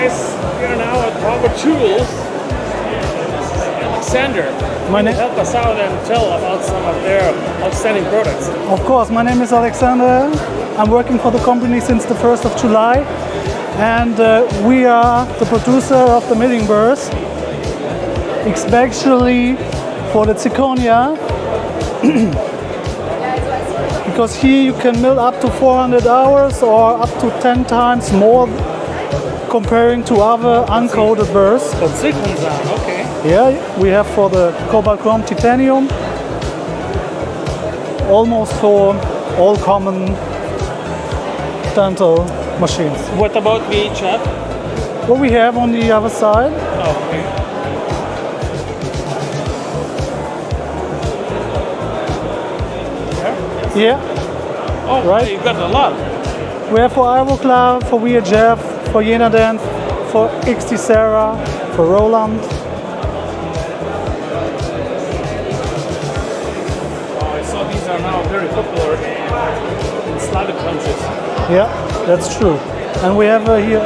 guys here now at PowerTools. Alexander, can you help us out and tell about some of their outstanding products? Of course, my name is Alexander. I'm working for the company since the 1st of July, and we are the producer of the milling burrs, especially for the zirconia. Because here you can mill up to 400 hours or up to 10 times more comparing to other uncoated burrs. Oh, zirconia, okay. Yeah, we have for the cobalt chrome titanium, almost for all common dental machines. What about VHF? What we have on the other side. Oh, okay. Yeah. Oh, right. You got a lot. We have for Ivoclar, for VHF, for Jenadent, for XT Sarah, for Roland. Oh, I saw these are now very popular in Slavic countries. Yeah, that's true. And we have here,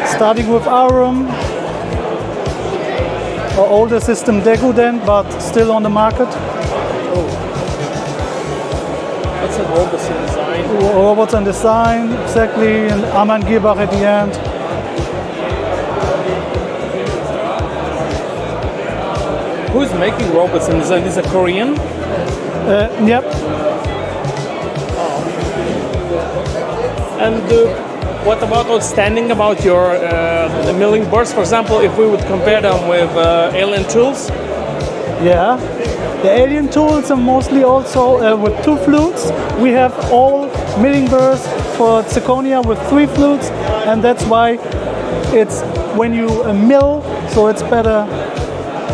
starting with Aurum, our older system Degudent, but still on the market. That's a robots in design. Robots and design, exactly, and Armand Gierbach at the end. Who's making robots in design? Is it Korean? Yep. And what about outstanding about your the milling burrs? For example, if we would compare them with alien tools? Yeah. The alien tools are mostly also with 2 flutes. We have all milling burrs for zirconia with 3 flutes, and that's why it's when you mill, so it's better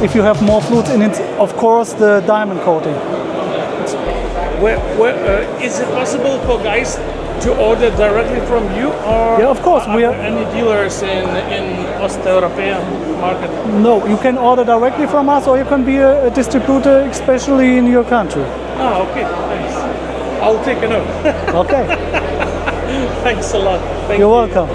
if you have more flutes in it. Of course, the diamond coating. Is it possible for guys to order directly from you, or yeah, of course, are there any dealers in Osteuropean market? No, you can order directly from us, or you can be a distributor, especially in your country. Ah, okay, thanks. I'll take a note. Okay. Thanks a lot. You're welcome.